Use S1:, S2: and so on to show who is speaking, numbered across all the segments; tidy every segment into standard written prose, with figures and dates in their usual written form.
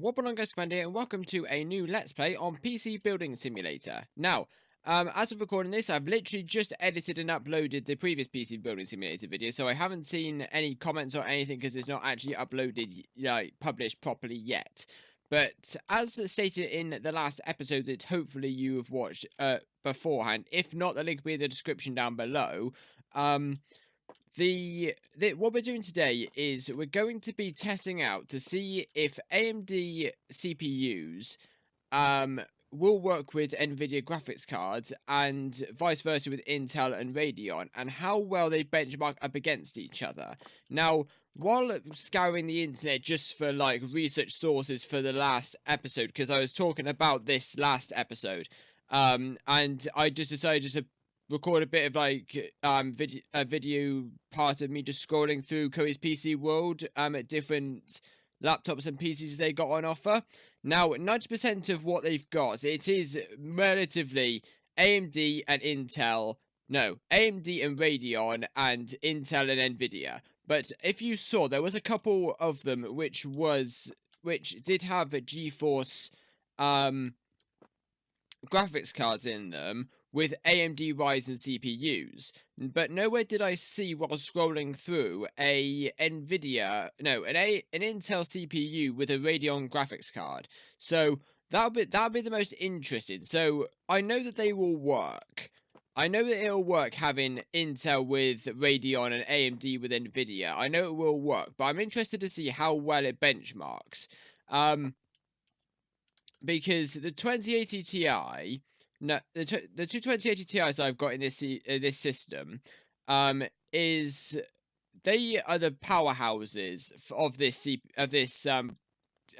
S1: What on guys, Commander here, and welcome to a new Let's Play on PC Building Simulator. Now, as of recording this, I've literally just edited and uploaded the previous PC Building Simulator video, so I haven't seen any comments or anything because it's not actually uploaded, published properly yet. But as stated in the last episode that hopefully you have watched beforehand, if not, the link will be in the description down below. What we're doing today is we're going to be testing out to see if AMD CPUs will work with NVIDIA graphics cards and vice versa with Intel and Radeon, and how well they benchmark up against each other. Now, while scouring the internet just for like research sources for the last episode, because I was talking about this last episode, and I just decided to record a bit of like video part of me just scrolling through Curry's PC World at different laptops and PCs they got on offer. Now, 90% of what they've got, it is relatively AMD and Intel. No, AMD and Radeon and Intel and NVIDIA. But if you saw, there was a couple of them which did have a GeForce graphics cards in them with AMD Ryzen CPUs, but nowhere did I see while scrolling through an Intel CPU with a Radeon graphics card. So that'll be the most interesting. So I know that they will work. I know that it'll work having Intel with Radeon and AMD with NVIDIA. I know it will work, but I'm interested to see how well it benchmarks. Because the 2080 Ti, no, the two 2080 Ti's I've got in this system, is they are the powerhouses of this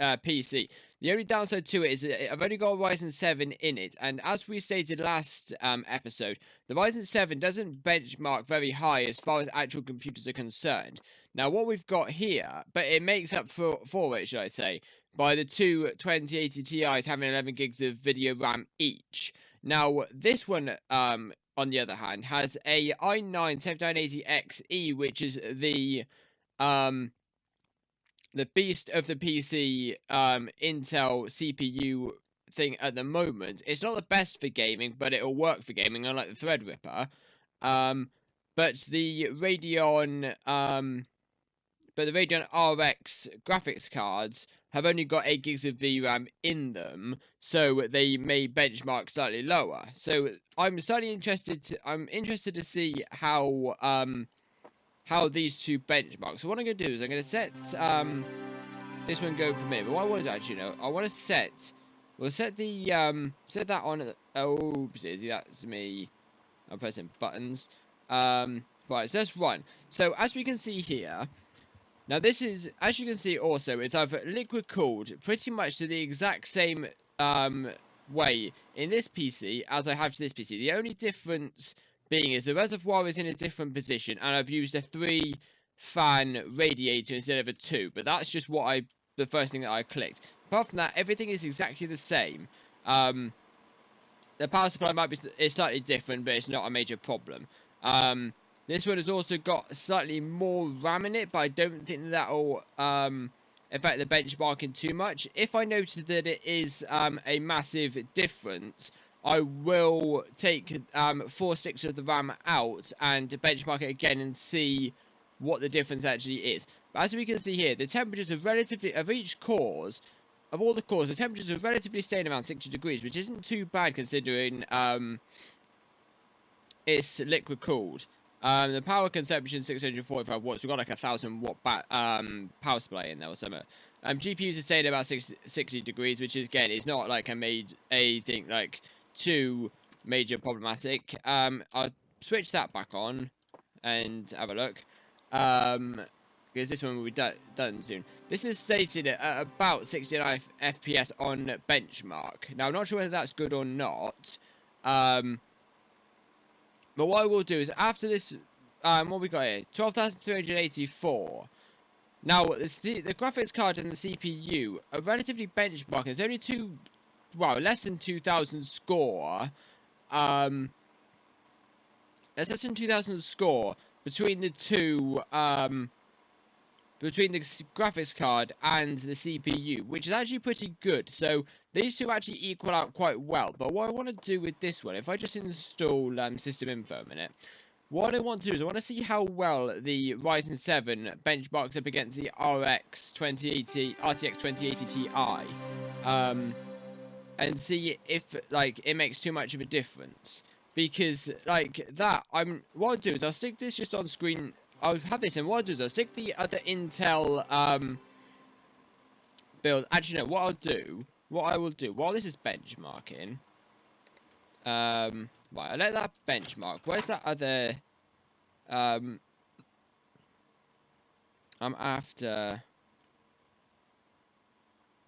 S1: PC. The only downside to it is I've only got a Ryzen 7 in it, and as we stated last episode, the Ryzen 7 doesn't benchmark very high as far as actual computers are concerned. Now, what we've got here, but it makes up for it, should I say, by the two 2080 Ti's having 11 gigs of video RAM each. Now, this one, on the other hand, has a i9-7980XE, which is the beast of the PC Intel CPU thing at the moment. It's not the best for gaming, but it'll work for gaming, unlike the Threadripper. But the Radeon RX graphics cards have only got 8 gigs of VRAM in them, so they may benchmark slightly lower. So I'm interested to see how these two benchmark. So what I'm going to do is I'm going to set this one go for me. But what I want to actually know, I want to set set that on. Oh, that's me. I'm pressing buttons. Right, so let's run. So as we can see here. Now this is, as you can see also, it's I've liquid cooled pretty much to the exact same way in this PC as I have to this PC. The only difference being is the reservoir is in a different position, and I've used a 3-fan radiator instead of a 2, but that's just the first thing that I clicked. Apart from that, everything is exactly the same. The power supply is slightly different, but it's not a major problem. This one has also got slightly more RAM in it, but I don't think that'll affect the benchmarking too much. If I notice that it is a massive difference, I will take 4 sticks of the RAM out and benchmark it again and see what the difference actually is. But as we can see here, the temperatures are relatively, of all the cores, the temperatures are relatively staying around 60 degrees, which isn't too bad considering it's liquid cooled. The power consumption 645 watts. We've got like a 1000 watt power supply in there or something. GPUs are staying about 60 degrees, which is again, it's not like I think like too major problematic. I'll switch that back on and have a look. Because this one will be done soon. This is stated at about 69 FPS on benchmark. Now I'm not sure whether that's good or not. But what I will do is, after this, what we got here, 12,384. Now, the graphics card and the CPU are relatively benchmarking. It's only less than 2,000 score. There's less than 2,000 score between the two between the graphics card and the CPU, which is actually pretty good. So these two actually equal out quite well. But what I want to do with this one, if I just install system info a minute, what I want to do is I want to see how well the Ryzen 7 benchmarks up against the RTX 2080 Ti, and see if like it makes too much of a difference. Because like that, what I'll do is I'll stick this just on screen. I'll have this, and what I'll do is I'll stick the other Intel build. Actually, no. What I will do while this is benchmarking. Right, I let that benchmark. Where's that other? I'm after.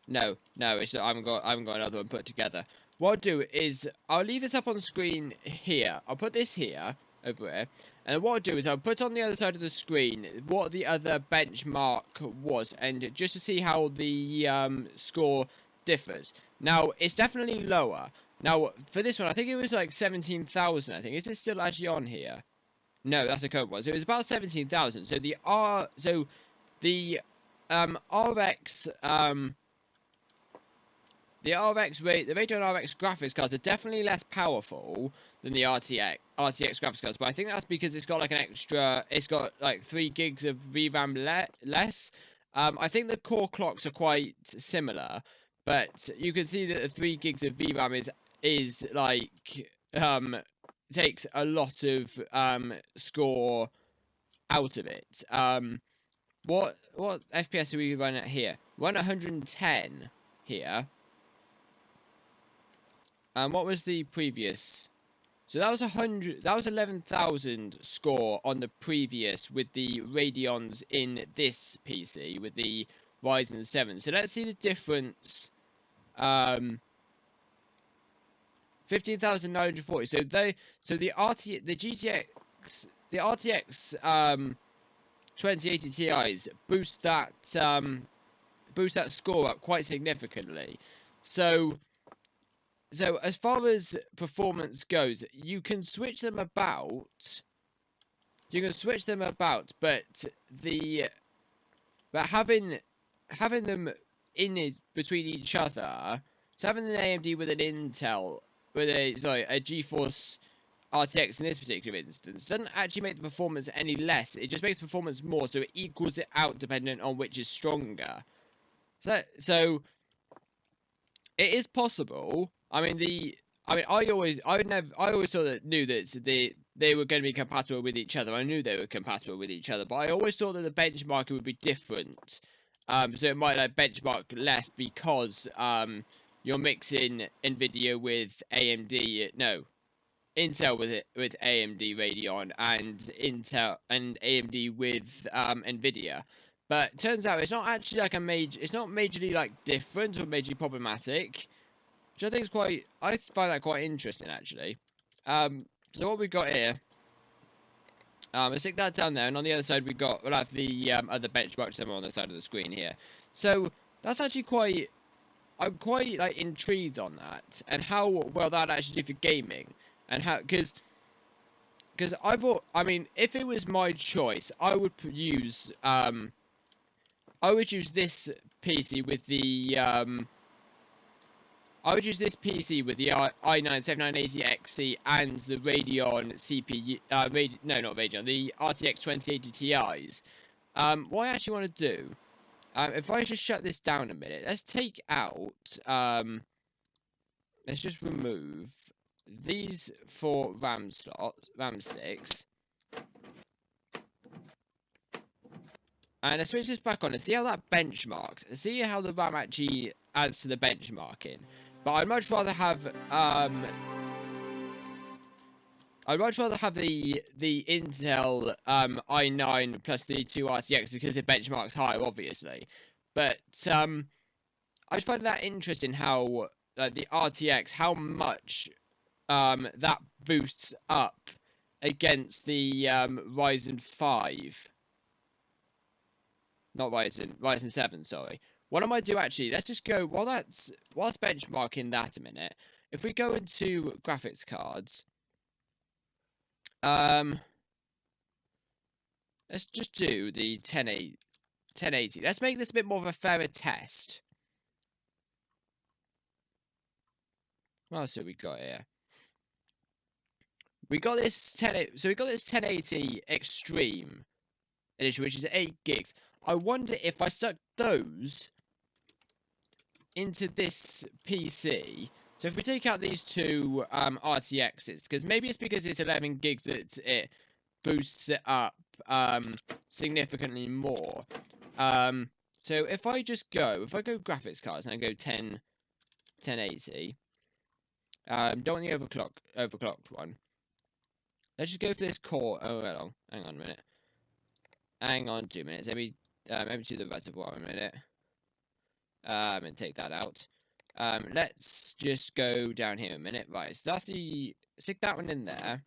S1: No, it's I haven't got another one put together. What I'll do is I'll leave this up on screen here. I'll put this here over here, and what I'll do is I'll put on the other side of the screen what the other benchmark was, and just to see how the score differs. Now it's definitely lower. Now for this one, I think it was like 17,000. I think is it still actually on here? No, that's a current one. So it was about 17,000. So the RX the Radeon RX graphics cards are definitely less powerful than the RTX graphics cards, but I think that's because it's got like it's got like 3 gigs of VRAM less. I think the core clocks are quite similar, but you can see that the 3 gigs of VRAM is like takes a lot of score out of it. What FPS are we running at here? We're on 110 here. What was the previous? So that was 100. That was 11,000 score on the previous with the Radeons in this PC with the Ryzen 7. So let's see the difference. 15,940. So the RTX 2080 Ti's boost that score up quite significantly. So as far as performance goes, you can switch them about. But having them in between each other. So having an AMD with an Intel with a GeForce RTX in this particular instance doesn't actually make the performance any less. It just makes the performance more, so it equals it out depending on which is stronger. So it is possible. I always sort of knew that they were going to be compatible with each other. I knew they were compatible with each other, but I always thought that the benchmarking would be different. So it might like benchmark less because you're mixing NVIDIA with AMD. No, Intel with AMD Radeon and Intel and AMD with NVIDIA. But it turns out it's not actually like it's not majorly like different or majorly problematic. Which I think is I find that quite interesting, actually. So what we've got here, let's stick that down there, and on the other side we'll have the other benchmark somewhere on the side of the screen here. So that's actually I'm quite like intrigued on that, and how well that actually do for gaming, and how, because if it was my choice, I would use this PC with the i9-7980XE and the Radeon CPU. No, not Radeon. The RTX 2080 Ti's. What I actually want to do, if I just shut this down a minute, let's take out. Let's just remove these 4 RAM sticks, and let's switch this back on and see how that benchmarks. See how the RAM actually adds to the benchmarking. But I'd much rather have the Intel i9 plus the 2 RTX because it benchmarks higher, obviously. But I just find that interesting how the RTX, how much that boosts up against the Ryzen 5. Not Ryzen 7, sorry. What I might do actually, let's just go, whilst benchmarking that a minute, if we go into graphics cards, let's just do the 1080, 1080. Let's make this a bit more of a fairer test. What else have we got here? We got this 1080 Extreme edition, which is 8 gigs. I wonder if I stuck those into this PC. So if we take out these two RTXs, because maybe it's because it's 11 gigs that it boosts it up significantly more. So if I go graphics cards and I go 1080, don't want the overclocked one. Let's just go for this core. Oh, hold on. Hang on a minute. Hang on 2 minutes. Let me do the reservoir a minute. And take that out. Let's just go down here a minute. Right, so that's stick that one in there.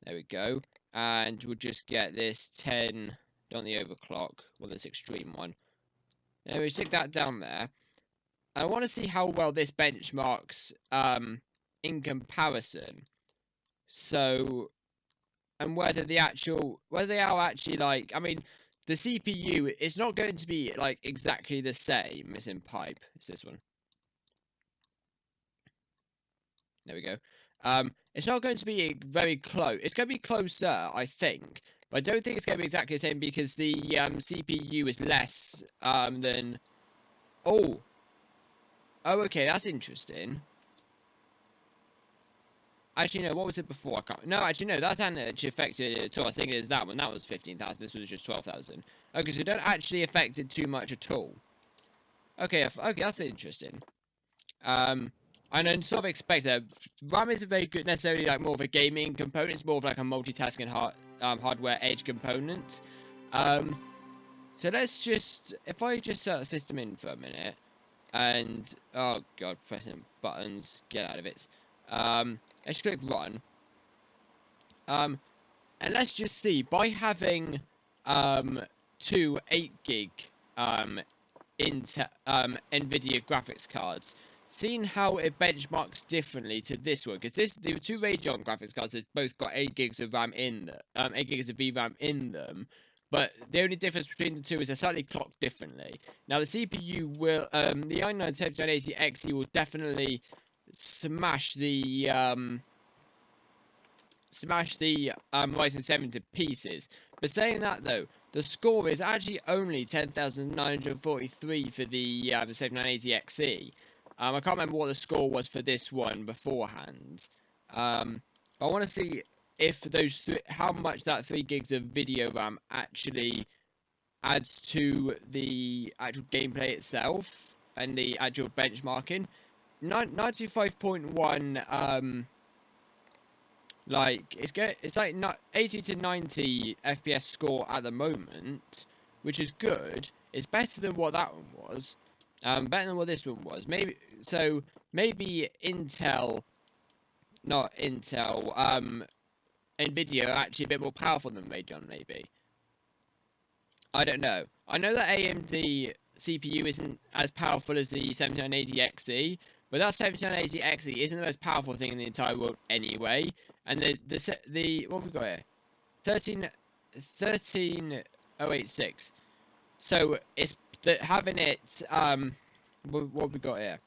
S1: There we go. And we'll just get this 10, don't the overclock, well, this extreme one. There we stick that down there. I want to see how well this benchmarks in comparison. So, and whether they are actually like, I mean, the CPU is not going to be like exactly the same as in pipe. It's this one. There we go. It's not going to be very close. It's going to be closer, I think. But I don't think it's going to be exactly the same because the CPU is less than... Oh, okay, that's interesting. Actually, no, what was it before? I can't... No, actually, no, that hadn't actually affected it at all. I think it is that one. That was 15,000. This was just 12,000. Okay, so it don't actually affect it too much at all. Okay, that's interesting. And I sort of expect that RAM isn't very good, necessarily like more of a gaming component. It's more of like a multitasking hardware edge component. So let's just, if I just set the system in for a minute, and oh god, pressing buttons, get out of it. Let's click run. And let's just see, by having two 8 gig NVIDIA graphics cards, seeing how it benchmarks differently to this one, because the two Radeon graphics cards have both got 8 gigs of RAM in them, 8 gigs of VRAM in them, but the only difference between the two is they're slightly clocked differently. Now the CPU will, the i9 7980XE will definitely smash the Ryzen 7 to pieces. But saying that though, the score is actually only 10,943 for the 7980XE. I can't remember what the score was for this one beforehand. I want to see if those how much that 3 gigs of video RAM actually adds to the actual gameplay itself and the actual benchmarking. 95.1 like it's like 80 to 90 FPS score at the moment, which is good. It's better than what that one was. Better than what this one was. Maybe Intel, not Intel, NVIDIA are actually a bit more powerful than Radeon, maybe. I don't know. I know that AMD CPU isn't as powerful as the 7980XE, but that 7980XE isn't the most powerful thing in the entire world anyway. And the what have we got here? 13086. So it's having it what have we got here?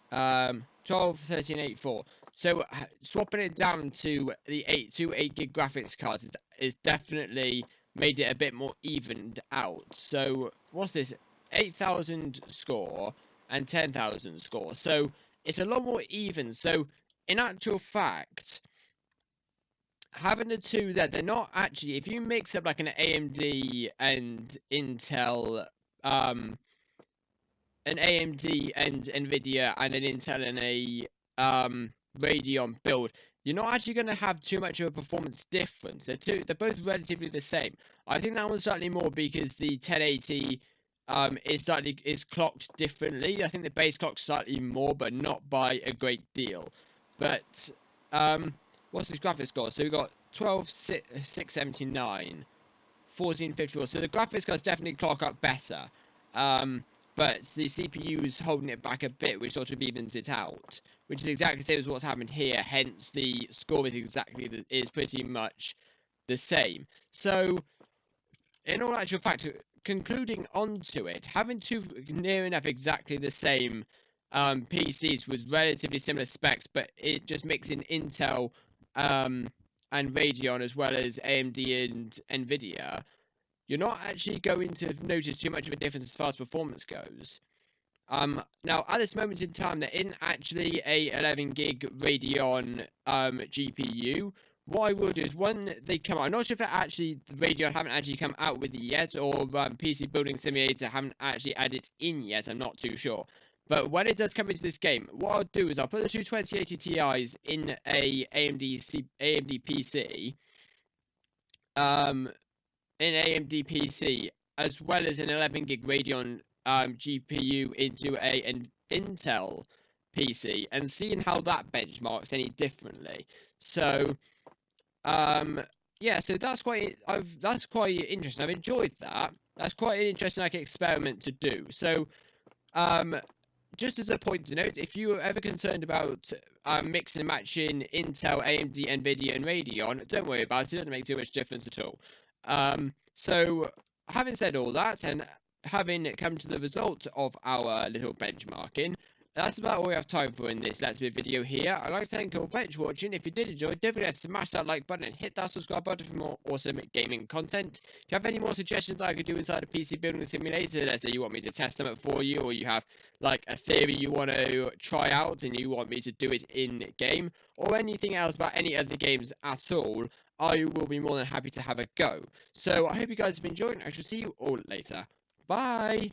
S1: 121384. So swapping it down to the 8 gig graphics cards is definitely made it a bit more evened out. So what's this? 8,000 score and 10,000 score. So it's a lot more even. So in actual fact, having the two there, they're not actually, if you mix up like an AMD and Intel, an AMD and NVIDIA and an Intel and a Radeon build, you're not actually going to have too much of a performance difference. They're both relatively the same. I think that one's slightly more because the 1080 is clocked differently. I think the base clock's slightly more, but not by a great deal. But what's this graphics score? So we've got 12679, 1454. So the graphics cards definitely clock up better. But the CPU is holding it back a bit, which sort of evens it out, which is exactly the same as what's happened here. Hence, the score is pretty much the same. So in all actual fact, concluding onto it, having two near enough exactly the same PCs with relatively similar specs, but it just mixing Intel and Radeon as well as AMD and NVIDIA, you're not actually going to notice too much of a difference as far as performance goes. Now, at this moment in time, there isn't actually a 11 gig Radeon GPU. What I will do is when they come out, I'm not sure if the Radeon haven't actually come out with it yet, or PC Building Simulator haven't actually added it in yet. I'm not too sure. But when it does come into this game, what I'll do is I'll put the two 2080 Ti's in a AMD PC, as well as an 11 gig Radeon GPU into an Intel PC, and seeing how that benchmarks any differently. So, yeah, so that's quite interesting. I've enjoyed that. That's quite an interesting experiment to do. So, just as a point to note, if you're ever concerned about mixing and matching Intel, AMD, NVIDIA, and Radeon, don't worry about it. It doesn't make too much difference at all. So, having said all that, and having come to the result of our little benchmarking, that's about all we have time for in this Let's Play video here. I'd like to thank you all for watching. If you did enjoy, don't forget to smash that like button and hit that subscribe button for more awesome gaming content. If you have any more suggestions I could do inside a PC Building Simulator, let's say you want me to test them up for you, or you have like a theory you want to try out and you want me to do it in game, or anything else about any other games at all, I will be more than happy to have a go. So I hope you guys have enjoyed, and I shall see you all later. Bye!